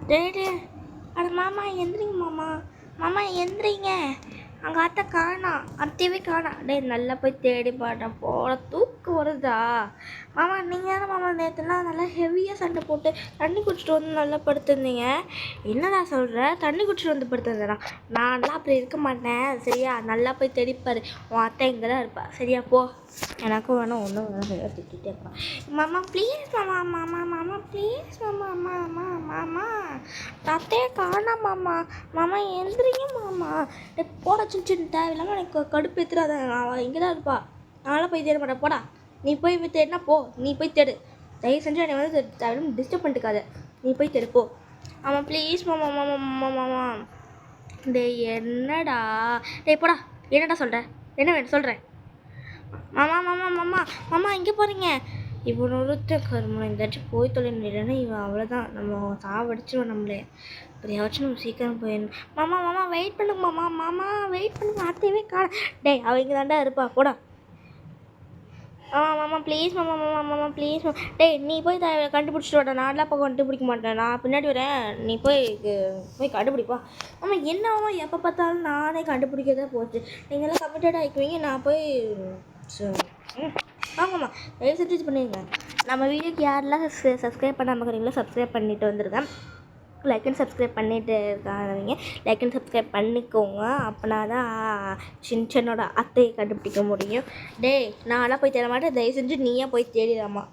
டேய் டேய் அட மாமா எந்திரிங்க மாமா, மாமா எந்திரிங்க. அங்கே அத்தை காணோம், அத்தையவே காணோம். டேய் நல்லா போய் தேடி பாட்டேன், போட தூக்கம் வருதா. மாமா நீங்கள் தானே மாமா நேற்றுலாம் நல்லா ஹெவியாக சண்டை போட்டு தண்ணி குடிச்சிட்டு வந்து நல்லா படுத்துருந்தீங்க. என்னடா சொல்கிற, தண்ணி குடிச்சிட்டு வந்து படுத்துருந்தேனா? நான்லாம் அப்படி இருக்க மாட்டேன் சரியா. நல்லா போய் தேடிப்பார், உன் அத்தை இங்கே தான் இருப்பா சரியா. போ, எனக்கும் வேணும் ஒன்றும் வேணும் சரியா. திட்டிகிட்டே இருப்பான். மாமா ப்ளீஸ் மாமா, மாமா மாமா ப்ளீஸ் மாமா, மாமா மாமா அத்தையே காணோம் மாமா, மாமா எந்திரிங்க மாமா. போட சின்ன தேவையில்லாமல் எனக்கு கடுப்பு ஏற்றுறாத. அவள் இங்கே தான் இருப்பா, நான்லாம் போய் தேட மாட்டேன். போடா, நீ போய் தேடினா போ, நீ போய் தேடு. தயவு செஞ்சு என்னை வந்து தேவையில்லாமல் டிஸ்டர்ப் பண்ணிட்டுக்காத, நீ போய் தேடு போ. ஆமாம் ப்ளீஸ் மாமா, மாமா மாமா மாமா. டேய் என்னடா, டேய் போடா. என்னடா சொல்கிற, என்ன வேணும் சொல்கிறேன். மாமா மாமா மாமா மாமா எங்கே போகிறீங்க? இவன் ஒருத்த கருமம் எந்தாச்சும் போய் தொழில்னா இவன் அவ்வளோதான், நம்ம சாவடிச்சிடுவோம் நம்மளே. எப்படியாச்சும் நம்ம சீக்கிரம் போயிடணும். மாமா மாமா வெயிட் பண்ணுங்க மாமா, மாமா வெயிட் பண்ணுங்க, அத்தையவே காண. டேய் அவள் இங்கே தாண்டா இருப்பா, போடா. மாமா ப்ளீஸ் மாமா, மாமா மாமா ப்ளீஸ் மாமா. டேய் நீ போய் கண்டுபிடிச்சிட்டு வாடா, நான்லாம் போய் கண்டுபிடிக்க மாட்டேன், நான் பின்னாடி வரேன், நீ போய் கண்டுபிடிப்பா. மாமா என்னவா எப்போ பார்த்தாலும் நானே கண்டுபிடிக்கதே போச்சு. நீங்களாம் கமிட்டட் ஆகிக்குவீங்க, நான் போய் வாங்கம்மா தயவு செஞ்சு இது பண்ணிடுங்க. நம்ம வீடியோக்கு யாரெல்லாம் சப்ஸ்கிரைப் பண்ணாமல் இருக்கிறீங்களோ சப்ஸ்கிரைப் பண்ணிட்டு வந்துருக்கேன். லைக் அண்ட் சப்ஸ்கிரைப் பண்ணிட்டு இருக்காங்க, லைக் அண்ட் சப்ஸ்கிரைப் பண்ணிக்கோங்க. அப்படின்னா தான் சின்சனோட அத்தையை கண்டுபிடிக்க முடியும். டேய் நான்லாம் போய் தேட மாட்டேன், தயவு செஞ்சு நீயே போய் தேடிடாமா.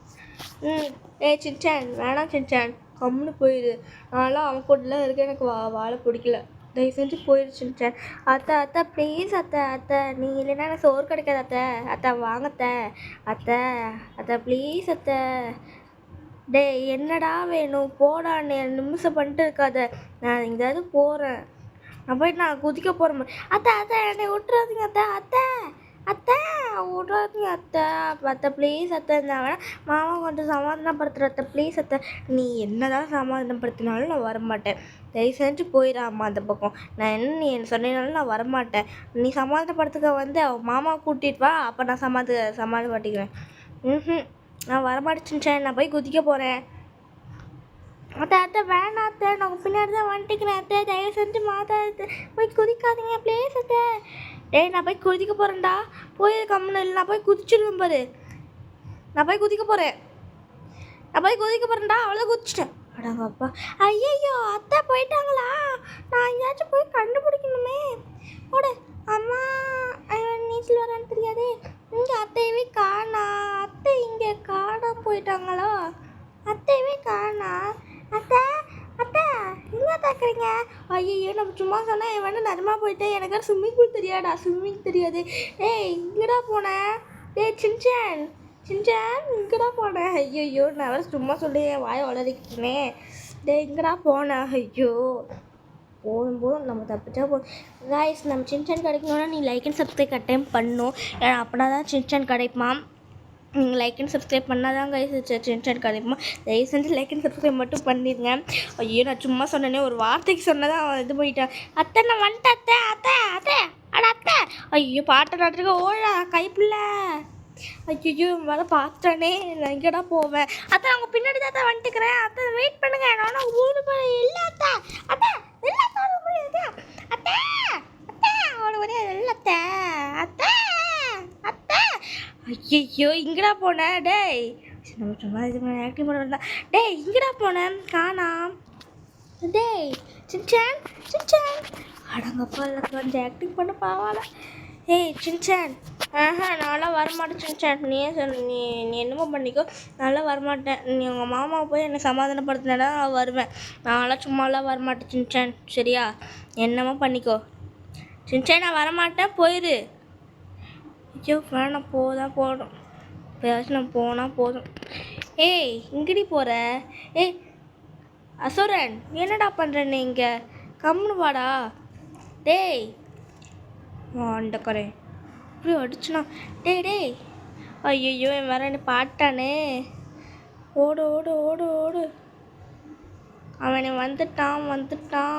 டேய் சின்சான் வேணாம், சின்சான் கம்முன்னு போயிடு. நான்லாம் அவன் கூடலாம் இருக்க எனக்கு வாழ பிடிக்கல, தயவு செஞ்சு போயிடுச்சுன்ட்டேன். அத்தை அத்தை ப்ளீஸ் அத்தை, அத்தை நீ இல்லைன்னா எனக்கு சோறு கிடைக்காது அத்தை, அத்தை வாங்கத்தை, அத்தை அத்தை ப்ளீஸ் அத்தை. டேய் என்னடா வேணும், போடான்னு நிமிஷம் பண்ணிட்டு இருக்காத. நான் எங்கேயாவது போகிறேன், நான் போயிட்டு நான் குதிக்க போகிறேன். அத்தை அத்தை என்னை விட்டுறாதீங்க அத்தை, அத்தை அத்தை விட்றாதீங்க அத்தை, அத்தை ப்ளீஸ் அத்தை. நான் வேணா மாமா கொஞ்சம் சமாதானப்படுத்துகிற அத்தை ப்ளீஸ் அத்தை. நீ என்ன தான் சமாதானப்படுத்தினாலும் நான் வரமாட்டேன், தயவு செஞ்சு போயிடாமா அந்த பக்கம். நான் என்ன நீ என்ன சொன்னாலும் நான் வரமாட்டேன். நீ சமாதானப்படுத்துக்க வந்து மாமா கூட்டிகிட்டு வா, அப்போ நான் சமாதானப்படுத்திக்கிறேன். நான் வரமாட்டேன், நான் போய் குதிக்க போகிறேன். அத்தை அத்தை வேணாம் அத்தை, நான் பின்னாடி தான் வந்துட்டுக்கிறேன் அத்தை, தயவு செஞ்சு மாதா போய் குதிக்காதீங்க ப்ளீஸ் அத்தை. டேய் நான் போய் குதிக்க போகிறேன்டா, போய் கம்முன்னு இல்லை, நான் போய் குதிச்சிடுவேன் பாரு. நான் போய் குதிக்க போகிறேன்டா, அவ்வளோ குதிச்சிட்டேன். அடங்கப்பா, ஐயோ அத்தை போயிட்டாங்களா? நான் எங்கேயாச்சும் போய் கண்டுபிடிக்கணுமே. ஓடு அம்மா, நீச்சல் வரான்னு தெரியாது. இங்கே அத்தையவே காணா, அத்தை இங்கே காணாம போயிட்டாங்களா? அத்தையவே காணா. அத்தை அத்தை எங்கே தாக்குறீங்க? ஐயோ நம்ம சும்மா சொன்னால் என் வேணா நிஜமாக போயிட்டேன், எனக்கு ஸ்விம்மிங் பூல் தெரியாடா, ஸ்விம்மிங் தெரியாது. ஏய் இங்கேடா போனேன். டேய் சின்சான் இங்கேடா போனேன். ஐயோ நான் வேறு சும்மா சொல்லி என் வாயை வளர்க்கிட்டேனே. டேய் இங்கேடா போனேன். ஐயோ போதும் நம்ம தப்பிச்சா போதும். காய்ஸ் நம்ம சின்சான் கிடைக்கணுன்னா நீ லைக் அண்ட் சப்ஸ்கிரைப் கட்டாயம் பண்ணணும், ஏன்னா அப்படின்னா தான் சின்சான் கிடைக்குமா. நீங்கள் லைக் அண்ட் சப்ஸ்கிரைப் பண்ணால் தான் கைஸ் சின்சான் கிடைக்குமா. தயவு செஞ்சு லைக் அண்ட் சப்ஸ்கிரைப் மட்டும் பண்ணிடுங்க. ஐயோ நான் சும்மா சொன்னேனே, ஒரு வார்த்தைக்கு சொன்னதான் அவன் இது பண்ணிட்டான். அத்தை நான் வந்துட்டேன் அத்தை, அத்தை அத்தை அட அத்தை. ஐயோ பாட்டை நாட்டுக்கு ஓடா கைப்பில்ல. ஐயோ மேலே பார்த்துட்டானே, நான் எங்கேடா போவேன். அத்தை அவங்க பின்னாடி தான் வந்துட்டுக்கிறேன் அத்தை, வெயிட் பண்ணுங்க. நானும் ஊரு போய் இல்லை அத்தை, அத்தை இல்லை அத்தை, அத்தை அத்தை அவனு ஒரே இல்லத்தை அத்தை அத்தை. ஐயோ இங்கடா போனேன். டேய் நம்ம சும்மா இது ஆக்டிங் பண்ண வேண்டாம். டேய் இங்கடா போனேன், காணாம். டேய் சின்சான் அடங்கப்பா இல்லை கொஞ்சம் ஆக்டிங் பண்ண பாவால. ஏய் சின்சான் நான்லாம் வரமாட்டேன் சின்சான், நீயே சொன்ன, நீ என்னமோ பண்ணிக்கோ, நான்லாம் வரமாட்டேன். நீ உங்கள் மாமாவை போய் என்னை சமாதானப்படுத்தினா நான் வருவேன், நான்லாம் சும்மாலாம் வரமாட்டேன் சின்சான் சரியா. என்னமோ பண்ணிக்கோ சின்சான், நான் வரமாட்டேன் போயிரு. ஐயோ வேணாம் போதும், பேச்சு நான் போனால் போதும். ஏய் இங்கடி போகிற? ஏய் அசுரன் என்னடா பண்ணுறேன்னு இங்கே, கம்முன்னு வாடா. டேய் ஆண்டக்கரே இப்படி அடிச்சுனா. டேய் ஐயோ என் வேற என்ன பாட்டானே. ஓடு அவனை வந்துட்டான்,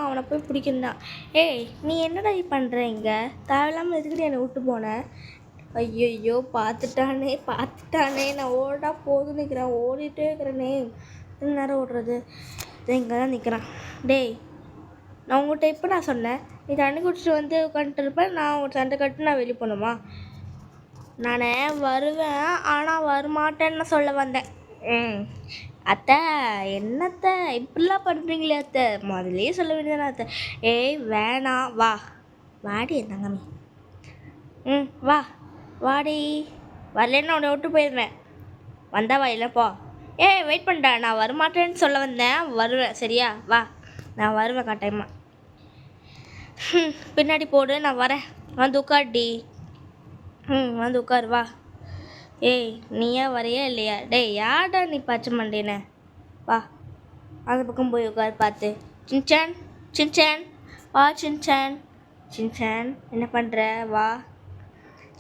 அவனை போய் பிடிக்கந்தான். ஏய் நீ என்னடா பண்ணுற இங்கே, தேவையில்லாமல் எதுக்கிட்டு என்னை விட்டு போனேன். ஐயோ பார்த்துட்டானே, நான் ஓடா போதுன்னு இருக்கிறேன், ஓடிட்டே இருக்கிறேனே, நேரம் ஓடுறது. இங்கே தான் நிற்கிறான். டேய், நான் உங்கள்கிட்ட இப்போ நான் சொன்னேன் நீ தண்ணி குடிச்சிட்டு வந்து உட்காந்துட்டு இருப்பேன், நான் ஒரு சண்டை கட்டு நான் வெளியே போகணுமா? நான் வருவேன், ஆனால் வரமாட்டேன்னு நான் சொல்ல வந்தேன். அத்தை என்னத்தை இப்படிலாம் பண்ணுறீங்களே அத்தை, முதலே சொல்ல வேண்டியதானே அத்தை. ஏய் வேணாம், வா வாடி என் தங்கமி. வா வாடி, வரலன்னு உன்னை விட்டு போயிடுவேன். வந்தா வா இல்லைப்போ. ஏய் வெயிட் பண்ணிட்டா, நான் வரமாட்டேன்னு சொல்ல வந்தேன், வருவேன் சரியா? வா நான் வருவேன் கட்டாயமாக. பின்னாடி போடு, நான் வரேன், வந்து உட்காருடி. வந்து உட்காரு வா. ஏய் நீயா வரையா இல்லையா? டேய் யார்டா நீ பச்சை மண்டேனே? வா அந்த பக்கம் போய் உட்காரு பார்த்து. சின்சான் சின்சான் வா சின்சான். சின்சான் என்ன பண்ணுற? வா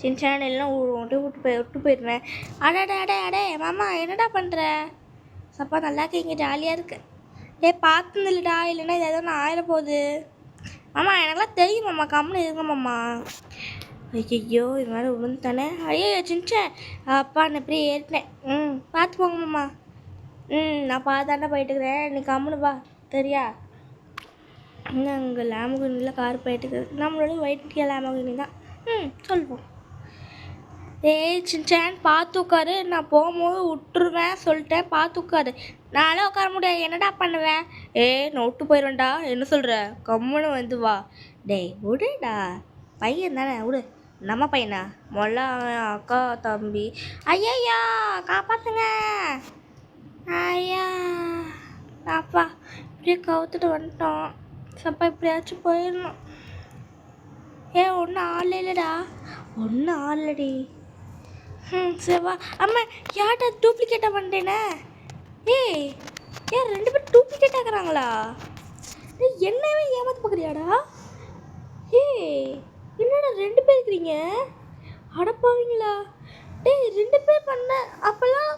சின்சான் எல்லாம் விட்டு போயிடுறேன். அடே மாமா என்னடா பண்ணுற? சப்பா நல்லா இங்கே ஜாலியாக இருக்கு. பார்த்து இல்லைடா, இல்லைன்னா இது எதோ நான் ஆயிட போகுது. மாமா எனக்குலாம் தெரியும் மாமா, கம்முன்னு இருங்க மாமா. ஐயோ இது மாதிரி விழுந்துட்டானே. ஐயோ சின்சான் அப்பா நான் இப்படியே ஏறிட்டேன். பார்த்து போங்க மாமா. நான் பார்த்தாண்டா போயிட்டுக்கிறேன், நீ கம்முன்னு வா சரியா? இன்னும் அங்கே லேமகுனியில் கார் போயிட்டுருக்குது, நம்மளோட ஒயிட் லேமகுனி தான். சொல்லுவோம். ஏய் சின்சான் பார்த்து உட்காரு, நான் போகும்போது விட்டுருவேன் சொல்லிட்டேன், பார்த்து உட்காரு. நானே உட்கார முடியாது, என்னடா பண்ணுவேன்? நான் விட்டு போயிடுவேன்டா. என்ன சொல்கிற? கம்முன்னு வந்து வா. டேய் விடுடா, பையன் தானே விடு. நம்ம பையனா? மொல்ல அக்கா தம்பி. ஐயா காப்பாற்றுங்க. ஐயா அப்பா இப்படியே கவுத்துட்டு வந்துட்டோம். சப்பா இப்படியாச்சும் போயிடணும். ஒன்றும் ஆள் இல்லைடா, ஒன்றும் ஆள்லடி. சரிவா. அம்மா யார்டா டூப்ளிகேட்டாக பண்ணிட்டேனே? ஏன் 2 பேரும் டூப்ளிகேட் ஆகுறாங்களா? என்னவே ஏமாத்து பார்க்குறியாடா? என்னடா 2 பேர் இருக்கிறீங்க? அடப்பாவீங்களா? 2 பேர் பண்ண அப்போல்லாம்.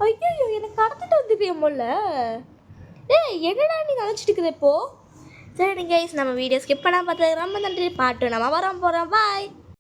ஐயோ எனக்கு கடத்திட்டு வந்துருக்கிய போல. என்னடா நீ நினச்சிட்டு இருக்கிற இப்போ? சரி கைஸ், நம்ம வீடியோ ஸ்கிப் பண்ணால் பார்த்து ரொம்ப நன்றி. பாட்டு நம்ம வரோம் போகிறோம். பாய்.